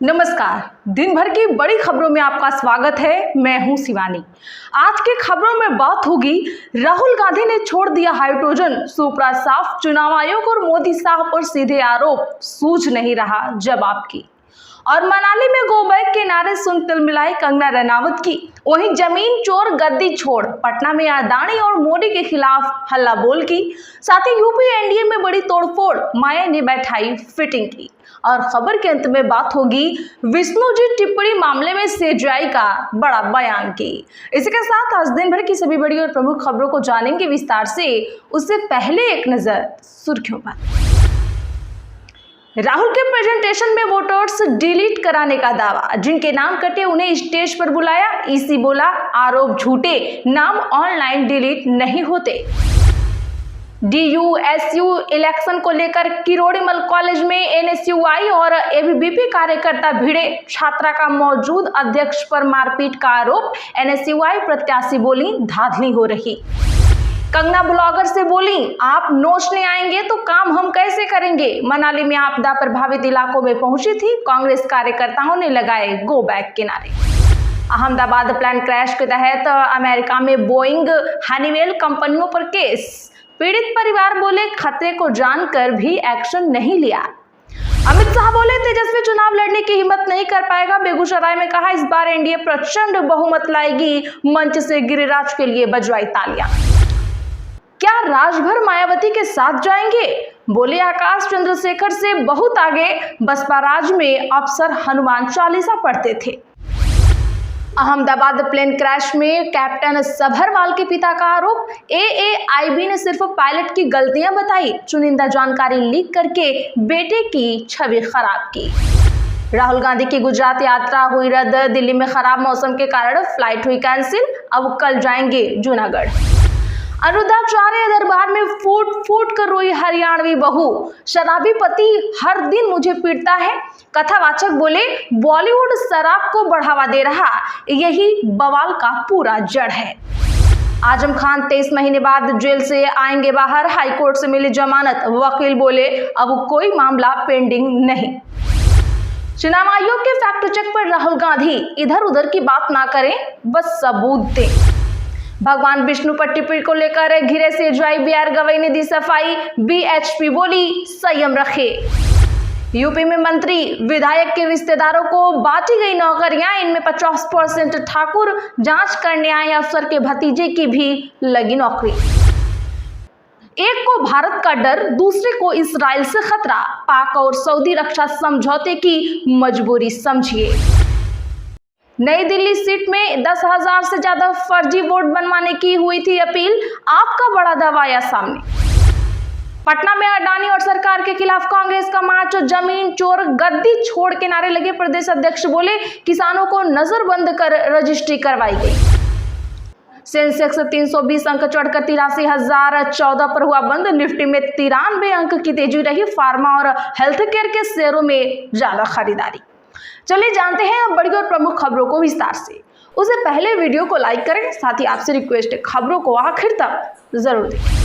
नमस्कार। दिन भर की बड़ी खबरों में आपका स्वागत है। मैं हूं शिवानी। आज की खबरों में बात होगी, राहुल गांधी ने छोड़ दिया हाइड्रोजन, सुपड़ा साफ, चुनाव आयोग और मोदी साहब पर सीधे आरोप, सूझ नहीं रहा जवाब की। और मनाली में गो बैक के नारे सुन तिलमिलाई कंगना रनावत की। वहीं जमीन चोर गद्दी छोड़, पटना में अडानी और मोदी के खिलाफ हल्ला बोल की। साथ ही यूपी एनडीए में बड़ी तोड़फोड़, माया ने बैठाई फिटिंग की। और खबर के अंत में बात होगी, विष्णुजी टिप्पणी मामले में सीजेआई का बड़ा बयान की। इसी के साथ आज दिन भर की सभी बड़ी और प्रमुख खबरों को जानेंगे विस्तार से। उससे पहले एक नजर सुर्खियों पर। राहुल के प्रेजेंटेशन में वोटर्स डिलीट कराने का दावा, जिनके नाम कटे उन्हें स्टेज पर बुलाया। ईसी बोला आरोप झूठे, नाम ऑनलाइन डिलीट नहीं होते। डीयूएसयू इलेक्शन को लेकर किरोड़ीमल कॉलेज में एनएसयूआई और एबीवीपी कार्यकर्ता भिड़े। छात्रा का मौजूद अध्यक्ष पर मारपीट का आरोप। एनएसयूआई प्रत्याशी बोली धांधली हो रही। कंगना ब्लॉगर से बोली, आप नोचने आएंगे तो काम हम कैसे करेंगे। मनाली में आपदा प्रभावित इलाकों में पहुंची थी। कांग्रेस कार्यकर्ताओं ने लगाए गो बैक के नारे। अहमदाबाद प्लेन क्रैश के तहत अमेरिका में बोइंग, हनीवेल कंपनियों पर केस। पीड़ित परिवार बोले खतरे को जानकर भी एक्शन नहीं लिया। अमित शाह बोले तेजस्वी चुनाव लड़ने की हिम्मत नहीं कर पाएगा। बेगूसराय में कहा, इस बार एनडीए प्रचंड बहुमत लाएगी। मंच से गिरिराज के लिए बजवाई तालियां। क्या राजभर मायावती के साथ जाएंगे, बोले आकाश चंद्रशेखर से बहुत आगे। बसपा राज में अफसर हनुमान चालीसा पढ़ते थे। अहमदाबाद प्लेन क्रैश में कैप्टन सभरवाल के पिता का आरोप। एएआईबी ने सिर्फ पायलट की गलतियां बताई, चुनिंदा जानकारी लीक करके बेटे की छवि खराब की। राहुल गांधी की गुजरात यात्रा हुई रद्द। दिल्ली में खराब मौसम के कारण फ्लाइट हुई कैंसिल। अब कल जाएंगे जूनागढ़। अनुराधाचार्य दरबार में फूट फूट कर रोई हरियाणवी बहू। शराबी पति हर दिन मुझे पीटता है। कथावाचक बोले, बॉलीवुड शराब को बढ़ावा दे रहा, यही बवाल का पूरा जड़ है। आजम खान 23 महीने बाद जेल से आएंगे बाहर। हाईकोर्ट से मिली जमानत। वकील बोले, अब कोई मामला पेंडिंग नहीं। चुनाव आयोग के फैक्ट चेक पर राहुल गांधी, इधर उधर की बात ना करें, बस सबूत दें। भगवान विष्णु पर टिप्पणी को लेकर घिरे सीजेआई, बीआर गवई ने दी सफाई। बीएचपी बोली संयम रखे। यूपी में मंत्री विधायक के रिश्तेदारों को बांटी गई नौकरियां, इनमें 50% ठाकुर। जांच करने आए अफसर के भतीजे की भी लगी नौकरी। एक को भारत का डर, दूसरे को इस्राइल से खतरा। पाक और सऊदी रक्षा समझौते की मजबूरी समझिए। नई दिल्ली सीट में 10,000 से ज्यादा फर्जी वोट बनवाने की हुई थी अपील। आपका बड़ा दावा आया सामने। पटना में अडानी और सरकार के खिलाफ कांग्रेस का मार्च। जमीन चोर गद्दी छोड़ के नारे लगे। प्रदेश अध्यक्ष बोले, किसानों को नजरबंद कर रजिस्ट्री करवाई गई। सेंसेक्स 320 अंक चढ़कर 83,014 पर हुआ बंद। निफ्टी में 93 अंक की तेजी रही। फार्मा और हेल्थ केयर के शेयरों में ज्यादा खरीदारी। चलिए जानते हैं अब बड़ी और प्रमुख खबरों को विस्तार से। उससे पहले वीडियो को लाइक करें, साथ ही आपसे रिक्वेस्ट है खबरों को आखिर तक जरूर देखें।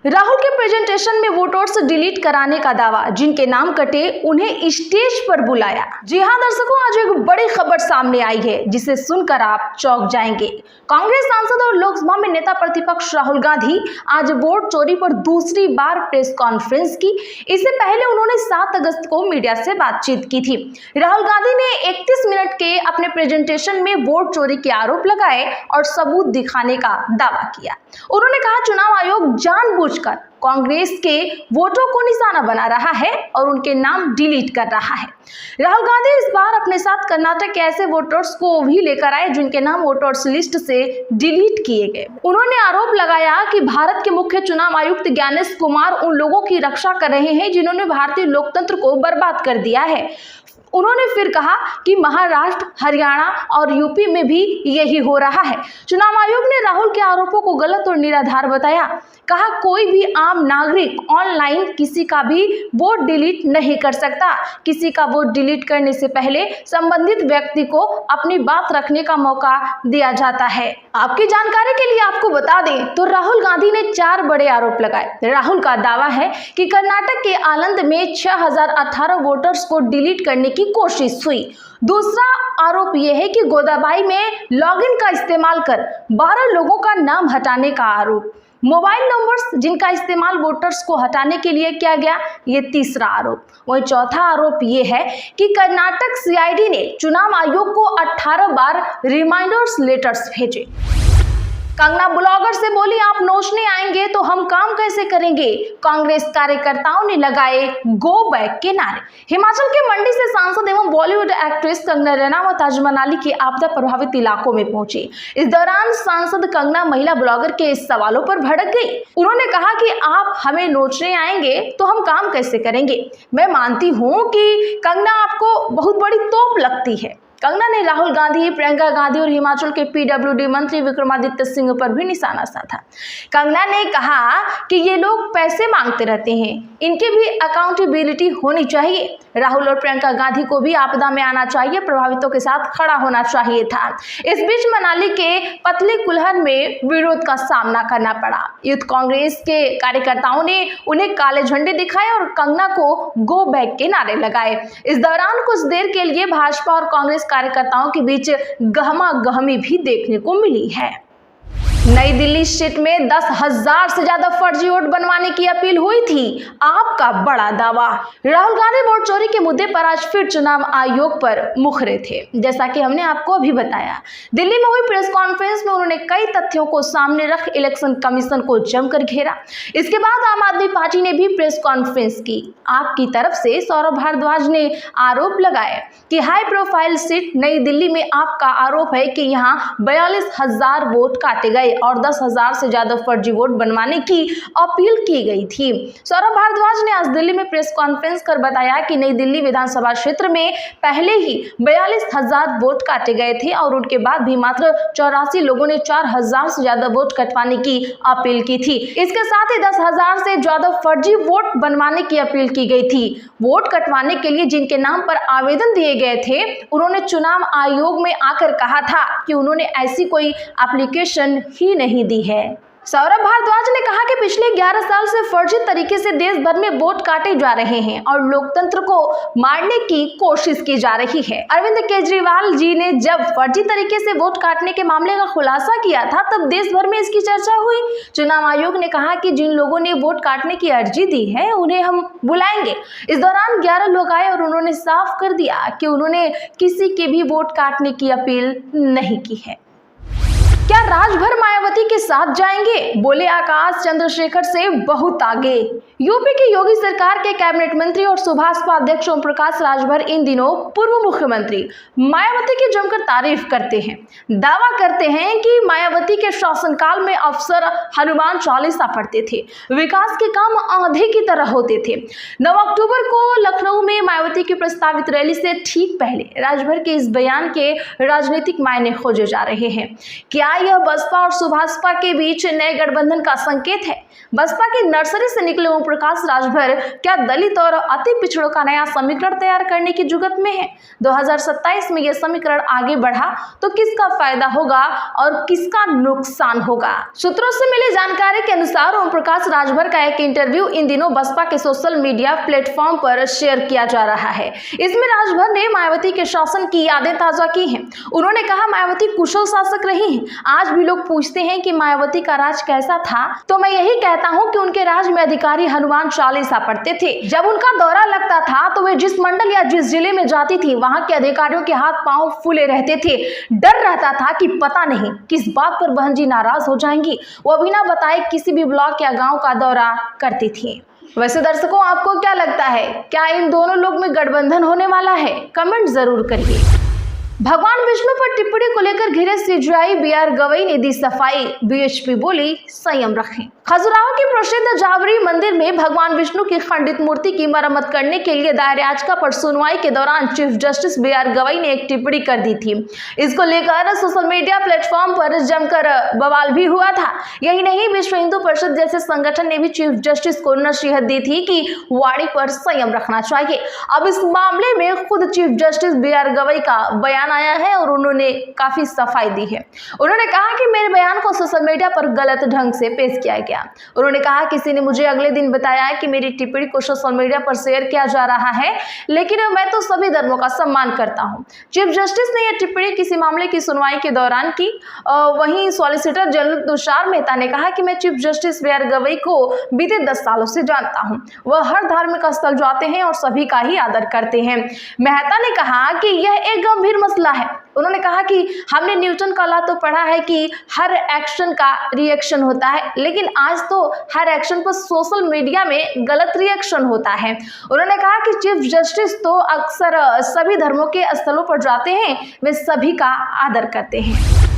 राहुल के प्रेजेंटेशन में वोटर्स डिलीट कराने का दावा, जिनके नाम कटे उन्हें स्टेज पर बुलाया। जी हां दर्शकों, आज एक बड़ी खबर सामने आई है, जिसे सुनकर आप चौंक जाएंगे। कांग्रेस सांसद और लोकसभा में नेता प्रतिपक्ष राहुल गांधी आज वोट चोरी पर दूसरी बार प्रेस कॉन्फ्रेंस की। इससे पहले उन्होंने 7 अगस्त को मीडिया से बातचीत की थी। राहुल गांधी ने 31 मिनट के अपने प्रेजेंटेशन में वोट चोरी के आरोप लगाए और सबूत दिखाने का दावा किया। उन्होंने कहा, चुनाव आयोग जानबूझकर कांग्रेस के वोटों को निशाना बना रहा है और उनके नाम डिलीट कर रहा है। राहुल गांधी इस बार अपने साथ कर्नाटक के ऐसे वोटर्स को भी लेकर आए जिनके नाम वोटर्स लिस्ट से डिलीट किए गए। उन्होंने आरोप लगाया कि भारत के मुख्य चुनाव आयुक्त ज्ञानेश कुमार उन लोगों की रक्षा कर रहे हैं जिन्होंने भारतीय लोकतंत्र को बर्बाद कर दिया है। उन्होंने फिर कहा कि महाराष्ट्र, हरियाणा और यूपी में भी यही हो रहा है। चुनाव आयोग ने राहुल के आरोपों को गलत और निराधार बताया। कहा, कोई भी आम नागरिक ऑनलाइन किसी का भी वोट डिलीट नहीं कर सकता। किसी का वोट डिलीट करने से पहले संबंधित व्यक्ति को अपनी बात रखने का मौका दिया जाता है। आपकी जानकारी के लिए आपको बता दें तो राहुल गांधी ने 4 बड़े आरोप लगाए। राहुल का दावा है कि कर्नाटक के आनंद में 6018 वोटर्स को डिलीट करने की कोशिश हुई। दूसरा आरोप यह है कि गोदाबाई में लॉगिन का इस्तेमाल कर 12 लोगों का नाम हटाने का आरोप। मोबाइल नंबर्स जिनका इस्तेमाल वोटर्स को हटाने के लिए किया गया, ये तीसरा आरोप। वही चौथा आरोप ये है कि कर्नाटक सीआईडी ने चुनाव आयोग को 18 बार रिमाइंडर्स लेटर्स भेजे। कंगना ब्लॉगर से बोली, आप नोचने आएंगे तो हम काम कैसे करेंगे। कांग्रेस कार्यकर्ताओं ने लगाए गो बैक के नारे। हिमाचल के मंडी से सांसद एवं बॉलीवुड एक्ट्रेस कंगना रनावत आज मनाली के आपदा प्रभावित इलाकों में पहुंची। इस दौरान सांसद कंगना महिला ब्लॉगर के सवालों पर भड़क गई। उन्होंने कहा कि आप हमें नोचने आएंगे तो हम काम कैसे करेंगे। मैं मानती हूँ कि कंगना आपको बहुत बड़ी तोप लगती है। कंगना ने राहुल गांधी, प्रियंका गांधी और हिमाचल के पीडब्ल्यूडी मंत्री विक्रमादित्य सिंह पर भी निशाना साधा। कंगना ने कहा कि ये लोग पैसे मांगते रहते हैं, इनकी भी अकाउंटेबिलिटी होनी चाहिए। राहुल और प्रियंका गांधी को भी आपदा में आना चाहिए, प्रभावितों के साथ खड़ा होना चाहिए था। इस बीच मनाली के पतली कुल्हन में विरोध का सामना करना पड़ा। यूथ कांग्रेस के कार्यकर्ताओं ने उन्हें काले झंडे दिखाए और कंगना को गो बैक के नारे लगाए। इस दौरान कुछ देर के लिए भाजपा और कांग्रेस कार्यकर्ताओं के बीच गहमा गहमी भी देखने को मिली है। नई दिल्ली स्थित में 10,000 से ज्यादा फर्जी वोट बनवाने की अपील हुई थी। आपका बड़ा दावा। राहुल गांधी वोट चोरी के मुद्दे पर आज फिर चुनाव आयोग पर मुखरे थे। जैसा कि हमने आपको अभी बताया, दिल्ली में हुई प्रेस कॉन्फ्रेंस में उन्होंने कई तथ्यों को सामने रख इलेक्शन कमीशन को जमकर घेरा। इसके बाद आम आदमी पार्टी ने भी प्रेस कॉन्फ्रेंस की। आपकी तरफ से सौरभ भारद्वाज ने आरोप लगाया कि हाई प्रोफाइल सीट नई दिल्ली में आपका आरोप है कि यहाँ 42,000 वोट काटे गए और 10,000 से ज्यादा फर्जी वोट बनवाने की अपील की गई थी। सौरभ भारद्वाज ने आज दिल्ली में प्रेस कॉन्फ्रेंस कर बताया कि नई दिल्ली विधानसभा क्षेत्र में पहले ही 42,000 वोट काटे गए थे और उनके बाद भी मात्र 84 लोगों ने 4,000 से ज्यादा वोट कटवाने की अपील की थी। इसके साथ ही 10,000 से ज्यादा फर्जी वोट बनवाने की अपील की गई थी। वोट कटवाने के लिए जिनके नाम पर आवेदन दिए गए थे, उन्होंने चुनाव आयोग में आकर कहा था कि उन्होंने ऐसी कोई एप्लीकेशन ही नहीं दी है। सौरभ भारद्वाज ने कहा कि पिछले 11 साल से फर्जी तरीके से देश भर में वोट काटे जा रहे हैं और लोकतंत्र को मारने की कोशिश की जा रही है। अरविंद केजरीवाल जी ने जब फर्जी तरीके से वोट काटने के मामले का खुलासा किया था, तब देश भर में इसकी चर्चा हुई। चुनाव आयोग ने कहा कि जिन लोगों ने वोट काटने की अर्जी दी है, उन्हें हम बुलाएंगे। इस दौरान 11 लोग आए और उन्होंने साफ कर दिया कि उन्होंने किसी के भी वोट काटने की अपील नहीं की है। क्या राजभर मायावती के साथ जाएंगे, बोले आकाश चंद्रशेखर से बहुत आगे। यूपी की योगी सरकार के कैबिनेट मंत्री और सुभाषपा अध्यक्ष ओम प्रकाश राजभर इन दिनों पूर्व मुख्यमंत्री मायावती की जमकर तारीफ करते हैं। दावा करते हैं कि मायावती के शासनकाल में अफसर हनुमान चालीसा पढ़ते थे, विकास के काम आंधी की तरह होते थे। 9 अक्टूबर को लखनऊ में मायावती की प्रस्तावित रैली से ठीक पहले राजभर के इस बयान के राजनीतिक मायने खोजे जा रहे हैं। क्या यह बसपा और सुभाषपा के बीच नए गठबंधन का संकेत है? बसपा की नर्सरी से निकले ओम प्रकाश राजभर क्या दलित और अति पिछड़ों का नया समीकरण तैयार करने की जुगत में है? 2027 में यह समीकरण आगे बढ़ा तो किसका फायदा होगा और किसका नुकसान होगा? सूत्रों से मिली जानकारी के अनुसार ओम प्रकाश राजभर का एक इंटरव्यू इन दिनों बसपा के सोशल मीडिया प्लेटफॉर्म पर शेयर किया जा रहा है। इसमें राजभर ने मायावती के शासन की यादें ताजा की हैं। उन्होंने कहा, मायावती कुशल शासक रही हैं। आज भी लोग पूछते हैं कि मायावती का राज कैसा था, तो मैं यही कहता हूं कि उनके राज में अधिकारी हनुमान चालीसा पढ़ते थे। जब उनका दौरा लगता था तो वे जिस मंडल या जिस जिले में जाती थी, वहां के अधिकारियों के हाथ पांव फूले रहते थे। डर रहता था कि पता नहीं किस बात पर बहन जी नाराज हो जाएंगी। वो बिना बताए किसी भी ब्लॉक या गाँव का दौरा करती थी। वैसे दर्शकों, आपको क्या लगता है, क्या इन दोनों लोग में गठबंधन होने वाला है? कमेंट जरूर करिए। भगवान विष्णु पर टिप्पणी को लेकर घिरे सीजीआई बीआर गवई ने दी सफाई। बीएचपी बोली, संयम रखें। खजुराहो की प्रसिद्ध जावरी मंदिर में भगवान विष्णु की खंडित मूर्ति की मरम्मत करने के लिए दायर याचिका पर सुनवाई के दौरान चीफ जस्टिस बी.आर. गवई ने एक टिप्पणी कर दी थी। इसको लेकर सोशल मीडिया प्लेटफॉर्म पर जमकर बवाल भी हुआ था। यही नहीं, विश्व हिंदू परिषद जैसे संगठन ने भी चीफ जस्टिस को नसीहत दी थी कि वाणी पर संयम रखना चाहिए। अब इस मामले में खुद चीफ जस्टिस बी.आर. गवई का बयान आया है और उन्होंने काफी सफाई दी है। उन्होंने कहा कि मेरे बयान को सोशल मीडिया पर गलत ढंग से पेश किया गया। उन्होंने कहा, किसी ने मुझे अगले दिन बताया कि मेरी टिप्पणी को सोशल मीडिया पर शेयर किया जा रहा है, लेकिन मैं तो सभी धर्मों का सम्मान करता हूं। चीफ जस्टिस ने यह टिप्पणी किसी मामले की सुनवाई के दौरान की। वहीं सॉलिसिटर जनरल तुषार मेहता ने कहा कि मैं चीफ जस्टिस बी.आर. गवई को बीते 10 सालों से जानता हूं। वह हर धार्मिक स्थल जाते हैं और सभी का ही आदर करते हैं। मेहता ने कहा कि यह एक गंभीर मसला है। उन्होंने कहा कि हमने न्यूटन का लॉ तो पढ़ा है कि हर एक्शन का रिएक्शन होता है, लेकिन आज तो हर एक्शन पर सोशल मीडिया में गलत रिएक्शन होता है। उन्होंने कहा कि चीफ जस्टिस तो अक्सर सभी धर्मों के स्थलों पर जाते हैं, वे सभी का आदर करते हैं।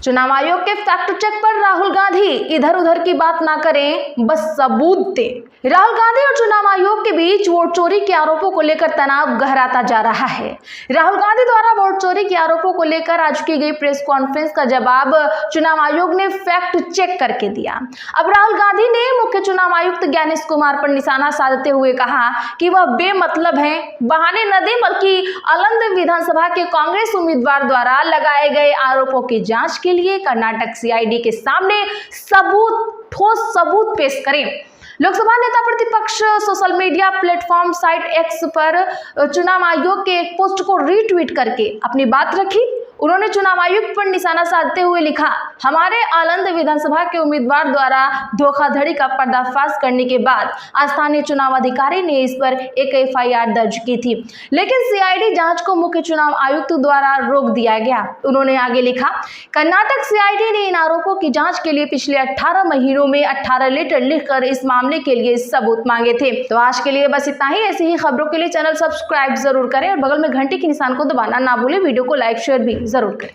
चुनाव आयोग के फैक्ट चेक पर राहुल गांधी इधर उधर की बात ना करें, बस सबूत दें। राहुल गांधी और चुनाव आयोग के बीच वोट चोरी के आरोपों को लेकर तनाव गहराता जा रहा है। राहुल गांधी द्वारा वोट चोरी के आरोपों को लेकर आज की गई प्रेस कॉन्फ्रेंस का जवाब चुनाव आयोग ने फैक्ट चेक करके दिया। अब राहुल गांधी ने मुख्य चुनाव आयुक्त ज्ञानेश कुमार पर निशाना साधते हुए कहा कि वह बेमतलब हैं, बहाने न दें, बल्कि अलंद विधानसभा के कांग्रेस उम्मीदवार द्वारा लगाए गए आरोपों की जांच के लिए कर्नाटक सीआईडी के सामने ठोस सबूत पेश करें। लोकसभा नेता प्रतिपक्ष social media platform site x पर चुनाव आयोग के एक पोस्ट को रीट्वीट करके अपनी बात रखी। उन्होंने चुनाव आयुक्त पर निशाना साधते हुए लिखा, हमारे आलंद विधानसभा के उम्मीदवार द्वारा धोखाधड़ी का पर्दाफाश करने के बाद स्थानीय चुनाव अधिकारी ने इस पर एक एफआईआर दर्ज की थी, लेकिन सीआईडी जांच को मुख्य चुनाव आयुक्त द्वारा रोक दिया गया। उन्होंने आगे लिखा, कर्नाटक सीआईडी ने इन आरोपों की जांच के लिए पिछले 18 महीनों में 18 लेटर लिखकर इस मामले के लिए सबूत मांगे थे। तो आज के लिए बस इतना ही। ऐसी ही खबरों के लिए चैनल सब्सक्राइब जरूर करें और बगल में घंटी के निशान को दबाना ना भूलें। वीडियो को लाइक शेयर भी जरूर करें।